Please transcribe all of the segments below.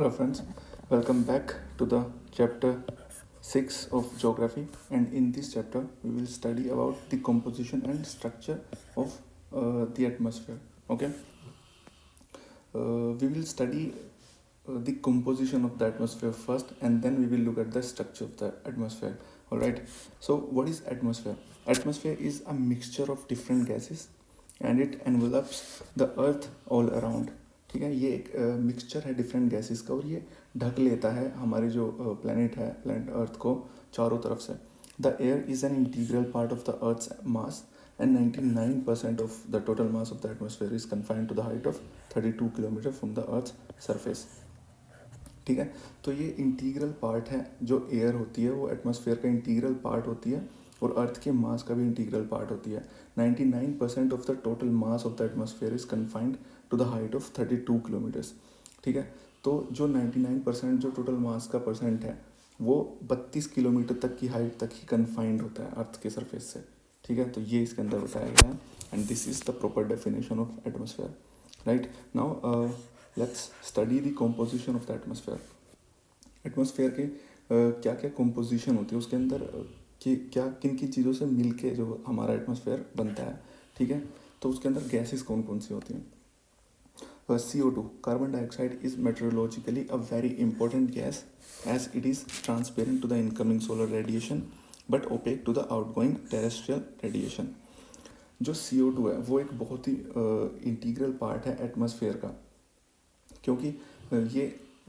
Hello friends, welcome back to the chapter 6 of geography, and in this chapter we will study about the composition and structure of the atmosphere. Okay, we will study the composition of the atmosphere first, and then we will look at the structure of the atmosphere. All right, so what is atmosphere? Atmosphere is a mixture of different gases and it envelops the earth all around. ठीक है, ये एक mixture है different gases का और ये ढक लेता है हमारे जो प्लेनेट है, प्लेनेट अर्थ को चारों तरफ से. The air is an integral part of the earth's mass and 99% of the total mass of the atmosphere is confined to the height of 32 kilometre from the earth's surface. ठीक है, तो ये integral part है. जो air होती है वो atmosphere का इंटीग्रल पार्ट होती है और अर्थ के मास का भी इंटीग्रल पार्ट होती है. 99% of the total mass of the atmosphere is confined to the height of 32 kilometres. ठीक है, तो जो 99% जो टोटल मास का परसेंट है वो 32 किलोमीटर तक की हाइट तक ही कन्फाइंड होता है अर्थ के सरफेस से. ठीक है, तो ये इसके अंदर बताया गया है and this is the proper definition of atmosphere. Right now let's study the composition of the atmosphere. Atmosphere के क्या क्या कॉम्पोजिशन होती है, उसके अंदर कि क्या किन किन चीज़ों से मिल के जो हमारा एटमॉस्फेयर बनता है. ठीक है, तो उसके अंदर गैसेस कौन कौन सी होती हैं. CO2, carbon dioxide, is meteorologically a very important gas as it is transparent to the incoming solar radiation but opaque to the outgoing terrestrial radiation. जो CO2 है वो एक बहुत ही इंटीग्रल पार्ट है एटमॉस्फेयर का, क्योंकि ये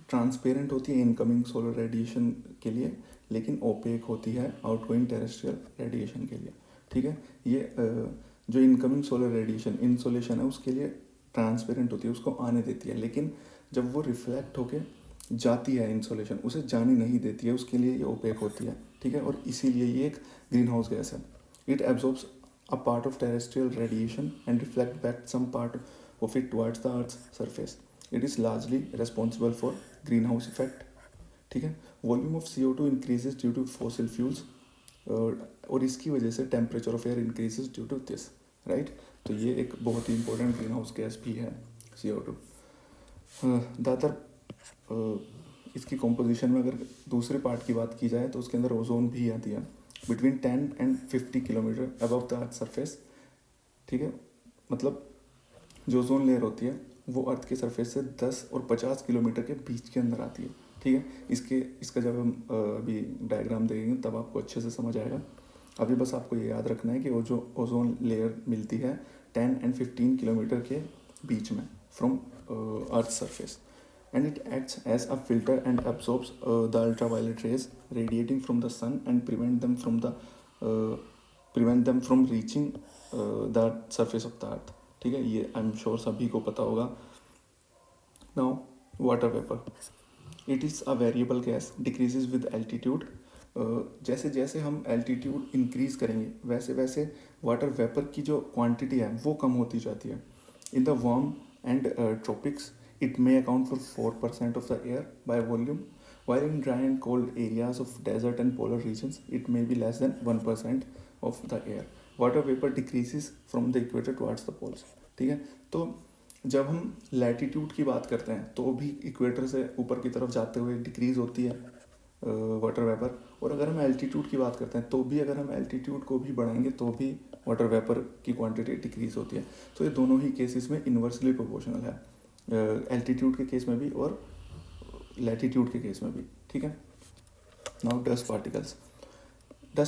ट्रांसपेरेंट होती है इनकमिंग सोलर रेडिएशन के लिए लेकिन ओपेक होती है आउटगोइंग टेरेस्ट्रियल रेडिएशन के लिए. ठीक है, ये जो इनकमिंग सोलर रेडिएशन इंसोलेशन है उसके लिए ट्रांसपेरेंट होती है, उसको आने देती है, लेकिन जब वो रिफ्लेक्ट होके जाती है इंसोलेशन उसे जाने नहीं देती है, उसके लिए ये ओपेक होती है. ठीक है, और इसीलिए ये एक ग्रीन हाउस गैस है. It absorbs a part of terrestrial radiation and reflect back some part of it towards the earth's surface. It is largely responsible for greenhouse effect. ठीक है, volume of CO2 increases due to fossil fuels और इसकी वजह से temperature of air increases due to this. Right, तो ये एक बहुत ही इंपॉर्टेंट ग्रीन हाउस गैस भी है CO2. ज़्यादातर इसकी कॉम्पोजिशन में अगर दूसरे पार्ट की बात की जाए तो उसके अंदर ओजोन भी आती है between 10 and 50 kilometre above the earth surface. ठीक है, मतलब जो ओजोन लेयर होती है वो अर्थ के सरफेस से 10 और 50 किलोमीटर के बीच के अंदर आती है. ठीक है, इसका जब हम अभी डायग्राम देखेंगे तब आपको अच्छे से समझ आएगा. अभी बस आपको ये याद रखना है कि वो जो ओजोन लेयर मिलती है 10 एंड 15 किलोमीटर के बीच में from earth surface and it acts as a filter and absorbs the ultraviolet rays radiating from the sun and prevent them from reaching the surface of the earth. ठीक है, ये I am sure सभी को पता होगा. Now water vapour, it is a variable gas, decreases with altitude. जैसे जैसे हम एल्टीट्यूड इंक्रीज करेंगे वैसे वैसे वाटर वेपर की जो क्वांटिटी है वो कम होती जाती है. In the warm and tropics it may account for 4% of the air by volume, while in dry and cold areas of desert and polar regions it may be less than 1% of the air. Water vapor decreases from the equator towards the poles. ठीक है, तो जब हम latitude की बात करते हैं तो भी इक्वेटर से ऊपर की तरफ जाते हुए डिक्रीज होती है वाटर वेपर, और अगर हम एल्टीट्यूड की बात करते हैं तो भी अगर हम एल्टीट्यूड को भी बढ़ाएंगे तो भी वाटर वेपर की क्वांटिटी डिक्रीज होती है. तो ये दोनों ही केसेस में इन्वर्सली प्रोपोर्शनल है, एल्टीट्यूड के केस में भी और लैटिट्यूड के केस में भी. ठीक है, नाउ डस्ट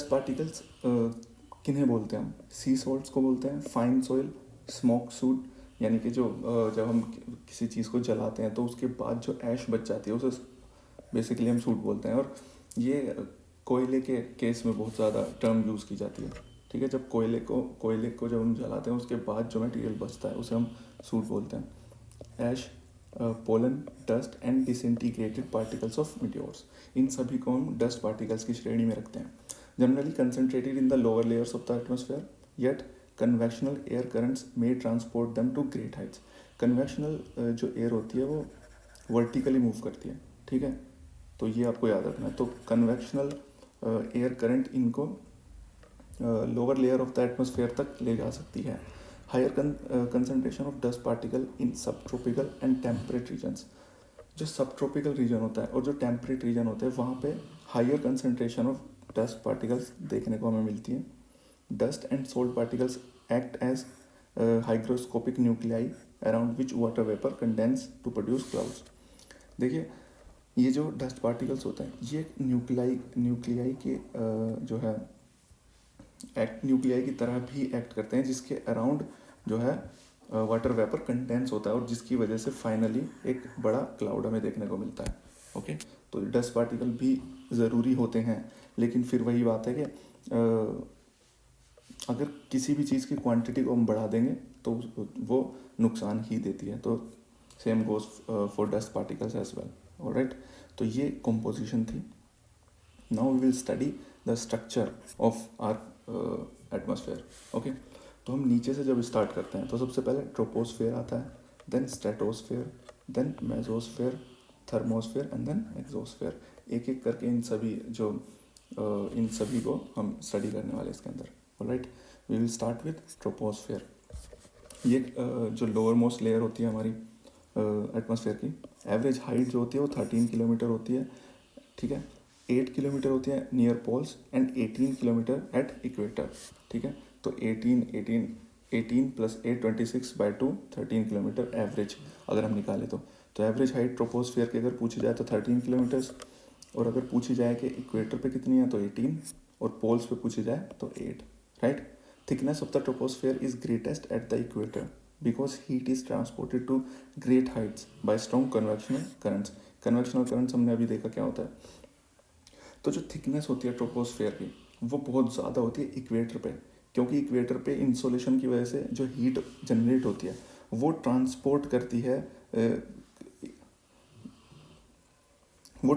पार्टिकल्स किन्हें बोलते हैं हम? सी सॉल्ट्स को बोलते हैं, फाइन सॉइल, स्मोक सूट, यानी कि जो जब हम किसी चीज़ को जलाते हैं तो उसके बाद जो ऐश बच जाती है उसे बेसिकली हम सूट बोलते हैं. और ये कोयले के केस में बहुत ज़्यादा टर्म यूज़ की जाती है. ठीक है, जब कोयले को जब हम जलाते हैं उसके बाद जो मटेरियल बचता है उसे हम सूट बोलते हैं. Ash, pollen, dust and disintegrated particles of meteors, इन सभी को हम डस्ट पार्टिकल्स की श्रेणी में रखते हैं. Generally concentrated in the lower layers of the atmosphere, yet convectional air currents may transport them to great heights. Convectional जो एयर होती है वो वर्टिकली मूव करती है. ठीक है, तो ये आपको याद रखना है. तो कन्वेक्शनल एयर करंट इनको lower layer of the atmosphere तक ले जा सकती है. Higher concentration of dust particle in subtropical and temperate regions. जो सब ट्रॉपिकल रीजन होता है और जो टेम्परेट रीजन होता है वहाँ पे higher concentration of dust particles देखने को हमें मिलती है. Dust and salt particles act as hygroscopic nuclei around which water vapor condense to produce clouds. देखिए ये जो डस्ट पार्टिकल्स होते हैं ये न्यूक्लियाई के जो है न्यूक्लियाई की तरह भी एक्ट करते हैं जिसके अराउंड जो है वाटर वेपर कंडेंस होता है और जिसकी वजह से फाइनली एक बड़ा क्लाउड हमें देखने को मिलता है. ओके तो डस्ट पार्टिकल भी ज़रूरी होते हैं लेकिन फिर वही बात है कि अगर किसी भी चीज़ की क्वांटिटी को हम बढ़ा देंगे तो वो नुकसान ही देती है. तो same goes for dust particles as well. Alright तो ये कंपोजिशन थी. Now we will study the structure of our atmosphere. Okay तो हम नीचे से जब स्टार्ट करते हैं तो सबसे पहले ट्रोपोस्फेयर आता है, then stratosphere, then mesosphere, thermosphere and then exosphere. एक एक करके इन सभी को हम स्टडी करने वाले इसके अंदर. Alright we will start with troposphere. ये जो लोअर मोस्ट लेयर होती है हमारी एटमॉस्फेयर की, एवरेज हाइट जो होती है वो 13 किलोमीटर होती है. ठीक है 8 किलोमीटर होती है near poles and 18 kilometre at equator. ठीक है तो 18 प्लस 8 26/2 13 किलोमीटर एवरेज अगर हम निकालें तो एवरेज हाइट ट्रोपोस्फेयर की अगर पूछी जाए तो 13 किलोमीटर्स और अगर पूछी जाए कि इक्वेटर पे कितनी है तो 18 और पोल्स पे पूछी जाए तो 8. Right thickness of the troposphere is greatest at the equator because heat is transported to great heights by strong convectional currents. Convectional currents हमने अभी देखा क्या होता है. तो जो थिकनेस होती है ट्रोपोस्फेयर की वो बहुत ज़्यादा होती है इक्वेटर पे, क्योंकि इक्वेटर पे इंसोलेशन की वजह से जो हीट जनरेट होती है वो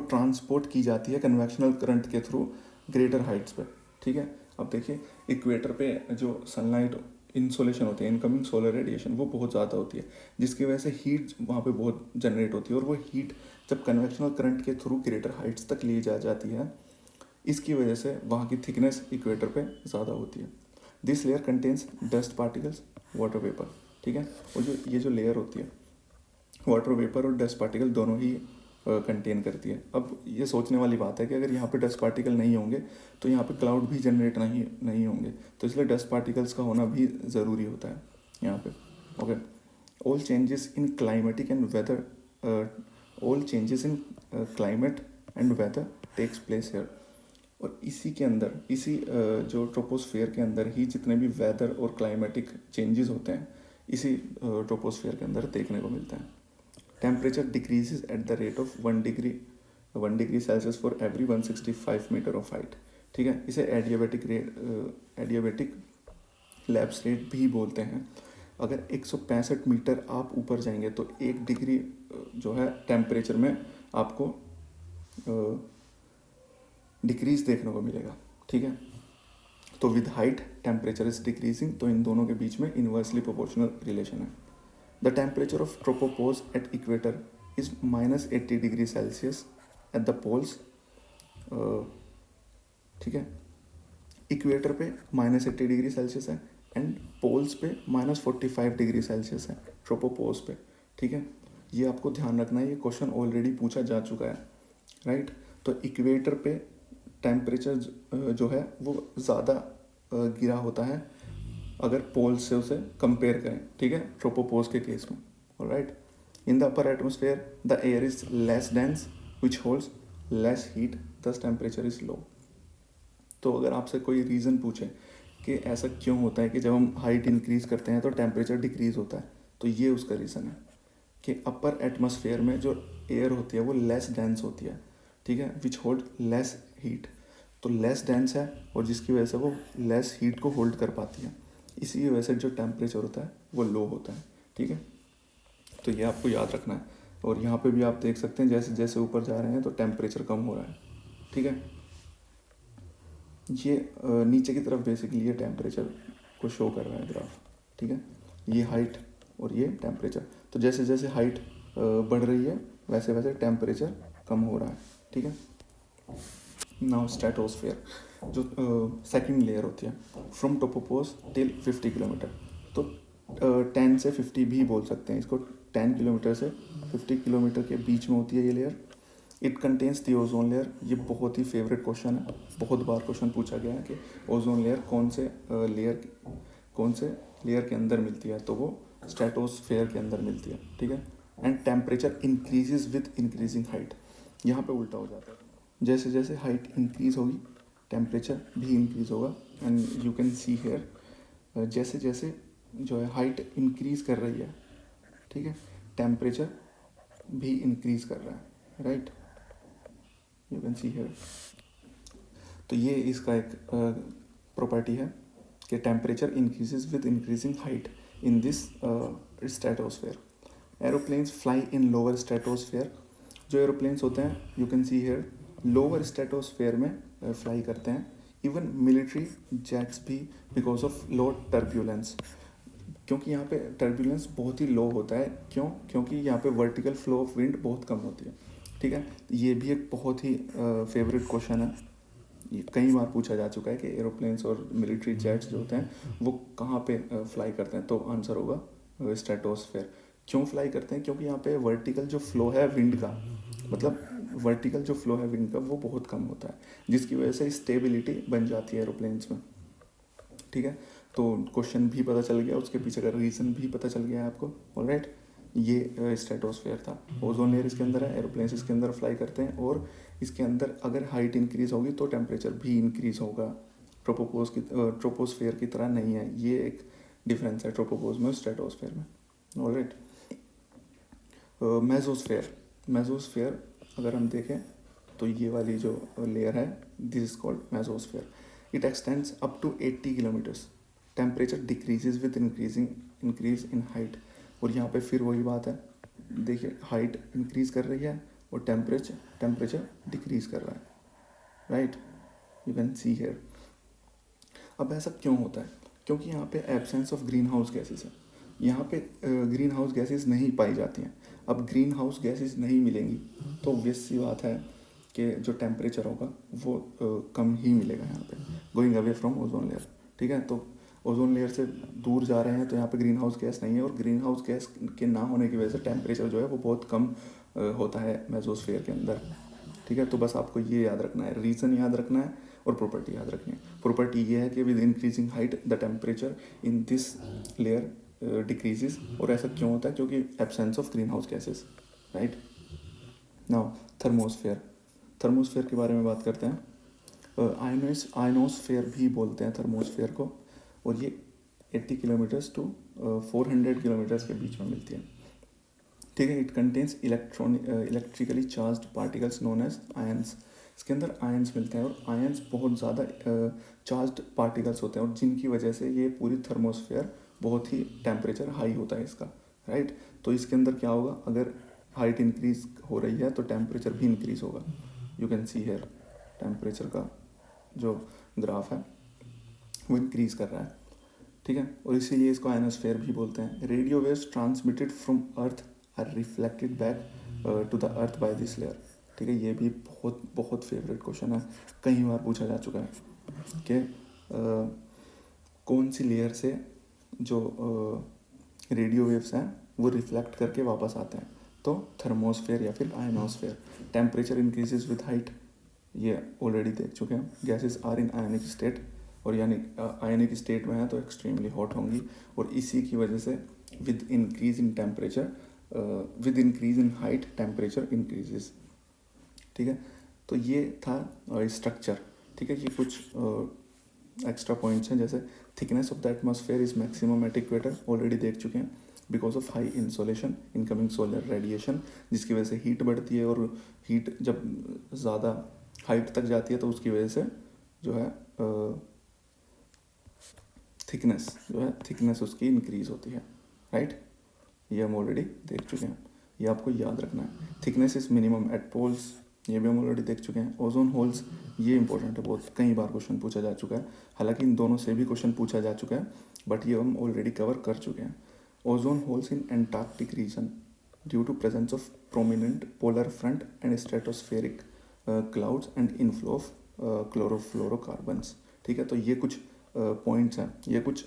ट्रांसपोर्ट की जाती है कन्वेक्शनल करंट के थ्रू ग्रेटर हाइट्स पे. ठीक है अब देखिए इक्वेटर पे जो सनलाइट इंसोलेशन होती है, इनकमिंग सोलर रेडिएशन वो बहुत ज़्यादा होती है जिसकी वजह से हीट वहाँ पे बहुत जनरेट होती है और वो हीट जब कन्वेक्शनल करंट के थ्रू ग्रेटर हाइट्स तक ली जाती है इसकी वजह से वहाँ की थिकनेस इक्वेटर पे ज़्यादा होती है. This layer contains dust particles, water vapour. ठीक है और ये जो लेयर होती है वाटर वेपर और डस्ट पार्टिकल दोनों ही कंटेन करती है. अब ये सोचने वाली बात है कि अगर यहाँ पे डस्ट पार्टिकल नहीं होंगे तो यहाँ पे क्लाउड भी जनरेट नहीं होंगे, तो इसलिए डस्ट पार्टिकल्स का होना भी ज़रूरी होता है यहाँ पे. Okay all changes in climatic and weather climate and weather takes place here. और इसी के अंदर जो ट्रोपोस्फेयर के अंदर ही जितने भी वेदर और क्लाइमेटिक चेंजेस होते हैं इसी ट्रोपोस्फेयर के अंदर देखने को मिलता है. Temperature decreases at the rate of 1 degree Celsius for every 165 metre of height. ठीक है इसे एडियाबेटिक लैप्स रेट भी बोलते हैं. अगर 165 मीटर आप ऊपर जाएंगे तो 1 डिग्री जो है टेम्परेचर में आपको डिक्रीज देखने को मिलेगा. ठीक है तो with height temperature is decreasing, तो इन दोनों के बीच में इन्वर्सली प्रोपोर्शनल रिलेशन है. The temperature of tropopause at equator is -80 degree Celsius at the poles. ठीक है इक्वेटर पे -80 डिग्री सेल्सियस है एंड पोल्स पे -45 डिग्री सेल्सियस है ट्रोपोपोज पे. ठीक है ये आपको ध्यान रखना है, ये क्वेश्चन ऑलरेडी पूछा जा चुका है. राइट तो इक्वेटर पे टेम्परेचर जो है वो ज़्यादा गिरा होता है अगर पोल से उसे कंपेयर करें. ठीक है ट्रोपोपोज के केस में. Alright in the upper atmosphere the air is less dense which holds less heat दस टेम्परेचर इज लो. तो अगर आपसे कोई रीज़न पूछे कि ऐसा क्यों होता है कि जब हम हाइट इंक्रीज करते हैं तो टेम्परेचर डिक्रीज होता है, तो ये उसका रीज़न है कि अपर एटमोस्फेयर में जो एयर होती है वो लेस डेंस होती है. ठीक है विच होल्ड लेस हीट. तो लेस डेंस है और जिसकी वजह से वो लेस हीट को होल्ड कर पाती है, इसी वजह से जो टेम्परेचर होता है वो लो होता है. ठीक है तो ये आपको याद रखना है. और यहाँ पे भी आप देख सकते हैं जैसे जैसे ऊपर जा रहे हैं तो टेम्परेचर कम हो रहा है. ठीक है ये नीचे की तरफ बेसिकली ये टेम्परेचर को शो कर रहा है ग्राफ. ठीक है ये हाइट और ये टेम्परेचर. तो जैसे जैसे हाइट बढ़ रही है वैसे वैसे टेम्परेचर कम हो रहा है. ठीक है नाउ स्ट्रेटोस्फेयर जो सेकंड लेयर होती है फ्रॉम ट्रोपोपोज टिल 50 किलोमीटर. तो 10 से 50 भी बोल सकते हैं इसको. 10 किलोमीटर से 50 किलोमीटर के बीच में होती है ये layer. It contains the ozone layer. ये बहुत ही फेवरेट क्वेश्चन है, बहुत बार क्वेश्चन पूछा गया है कि ओजोन लेयर कौन से लेयर के अंदर मिलती है, तो वो स्ट्रेटोस्फेयर के अंदर मिलती है, ठीक है। And temperature increases with increasing height. यहाँ पे उल्टा हो जाता है, जैसे जैसे हाइट इंक्रीज होगी टेम्परेचर भी इंक्रीज होगा। And you can see here जैसे जैसे जो है हाइट इंक्रीज कर रही है, ठीक है, टेम्परेचर भी इंक्रीज कर रहा है, right, you can see here. तो ये इसका एक प्रॉपर्टी है कि temperature increases with increasing height in this stratosphere. Aeroplanes fly in lower stratosphere. जो एरोप्लेन्स होते हैं you can see here lower stratosphere में फ्लाई करते हैं। इवन मिलिट्री जेट्स भी बिकॉज ऑफ लो टर्ब्यूलेंस, क्योंकि यहाँ पे टर्ब्यूलेंस बहुत ही लो होता है। क्योंकि यहाँ पे वर्टिकल फ्लो ऑफ विंड बहुत कम होती है, ठीक है। ये भी एक बहुत ही फेवरेट क्वेश्चन है, ये कई बार पूछा जा चुका है कि एरोप्लेन्स और मिलिट्री जेट्स जो होते हैं वो कहाँ पे फ्लाई करते हैं, तो आंसर होगा स्ट्रेटोस्फेयर। क्यों फ्लाई करते हैं? क्योंकि यहाँ पे वर्टिकल जो फ्लो है विंड का, मतलब वर्टिकल जो फ्लो है विंड का वो बहुत कम होता है, जिसकी वजह से स्टेबिलिटी बन जाती है एरोप्लेन्स में, ठीक है। तो क्वेश्चन भी पता चल गया, उसके पीछे का रीज़न भी पता चल गया है आपको, ऑलराइट। ये स्ट्रेटोस्फेयर था, ओजोन लेयर इसके अंदर है, एरोप्लेन्स इसके अंदर फ्लाई करते हैं, और इसके अंदर अगर हाइट इंक्रीज होगी तो टेम्परेचर भी इंक्रीज होगा। ट्रोपोस्फेयर की तरह नहीं है, ये एक डिफरेंस है ट्रोपोपोज में और स्ट्रेटोस्फेयर में, ऑलराइट। मेसोस्फेयर अगर हम देखें तो ये वाली जो लेयर है this is called mesosphere. It extends up to 80 kilometres. Temperature decreases with increase in height. और यहाँ पे फिर वही बात है, देखिए हाइट इंक्रीज कर रही है और टेम्परेचर डिक्रीज कर रहा है, right, you can see here. अब ऐसा क्यों होता है? क्योंकि यहाँ पे absence of greenhouse gases है, यहाँ पे ग्रीन हाउस गैसेज नहीं पाई जाती हैं। अब ग्रीन हाउस गैसेज नहीं मिलेंगी तो ऑब्वियस सी बात है कि जो टेम्परेचर होगा वो कम ही मिलेगा यहाँ पे, going away from ozone layer, ठीक है। तो ओजोन लेयर से दूर जा रहे हैं तो यहाँ पे ग्रीन हाउस गैस नहीं है, और ग्रीन हाउस गैस के ना होने की वजह से टेम्परेचर जो है वो बहुत कम होता है मेसोस्फेयर के अंदर, ठीक है। तो बस आपको ये याद रखना है, रीज़न याद रखना है और प्रॉपर्टी याद रखनी है। प्रॉपर्टी ये है कि with increasing height the temperature in this layer decreases. और ऐसा क्यों होता है? क्योंकि absence of greenhouse gases, right. Now thermosphere के बारे में बात करते हैं। आयनोस्फेयर भी बोलते हैं थर्मोस्फेयर को, और ये 80 किलोमीटर्स टू 400 किलोमीटर्स के बीच में मिलती है, ठीक है। It contains electrically charged particles known as ions. इसके अंदर आयंस मिलते हैं, और आयंस बहुत ज़्यादा चार्ज्ड पार्टिकल्स होते हैं, और जिनकी वजह से ये पूरी थर्मोस्फेयर बहुत ही टेम्परेचर हाई होता है इसका, राइट। तो इसके अंदर क्या होगा, अगर हाइट इंक्रीज हो रही है तो टेम्परेचर भी इंक्रीज होगा। You can see here temperature का जो ग्राफ है वो इंक्रीज कर रहा है, ठीक है। और इसीलिए इसको आयनोस्फेयर भी बोलते हैं। Radio waves transmitted from earth are reflected back to the earth by this layer, ठीक है। ये भी बहुत बहुत फेवरेट क्वेश्चन है, कई बार पूछा जा चुका है कि कौन सी लेयर से जो रेडियो वेव्स हैं वो रिफ्लेक्ट करके वापस आते हैं, तो थर्मोस्फेयर या फिर ionosphere. Temperature increases with height, ये ऑलरेडी देख चुके हैं। Gases are in ionic state, और यानी आयनिक स्टेट में है तो एक्सट्रीमली हॉट होंगी, और इसी की वजह से with increase in temperature with increase in height temperature increases, ठीक है। तो ये था स्ट्रक्चर, ठीक है। ये कुछ एक्स्ट्रा पॉइंट्स हैं, जैसे thickness of the atmosphere is maximum at equator, already देख चुके हैं। Because of high insolation incoming solar radiation, जिसकी वजह से हीट बढ़ती है, और हीट जब ज़्यादा हाइट तक जाती है तो उसकी वजह से जो है थिकनेस उसकी इंक्रीज होती है, राइट। ये हम ऑलरेडी देख चुके हैं, ये आपको याद रखना है। Thickness is minimum at poles, ये भी हम ऑलरेडी देख चुके हैं। ओजोन होल्स, ये इंपॉर्टेंट है बहुत, कई बार क्वेश्चन पूछा जा चुका है, हालांकि इन दोनों से भी क्वेश्चन पूछा जा चुका है, बट ये हम ऑलरेडी कवर कर चुके हैं। Ozone holes in Antarctic region due to presence of prominent polar front and stratospheric clouds and inflow of chlorofluorocarbons, ठीक है। तो ये कुछ पॉइंट्स हैं, ये कुछ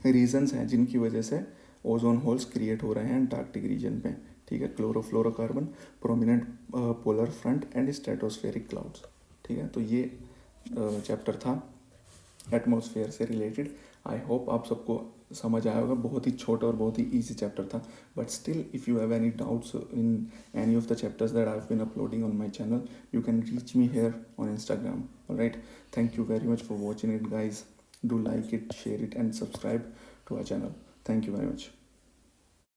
रीजंस हैं जिनकी वजह से ओजोन होल्स क्रिएट हो रहे हैं अंटार्कटिक रीजन पे, ठीक है। Chlorofluorocarbon, prominent polar front and stratospheric clouds, ठीक है। तो ये चैप्टर था एटमॉस्फेयर से रिलेटेड। आई होप आप सबको समझ आया होगा। बहुत ही छोटा और बहुत ही ईजी चैप्टर था, but still if you have any doubts in any of the chapters that I have been uploading on my channel, you can reach me here on Instagram. All right, thank you very much for watching it, guys. Do like it, share it, and subscribe to our channel. Thank you very much.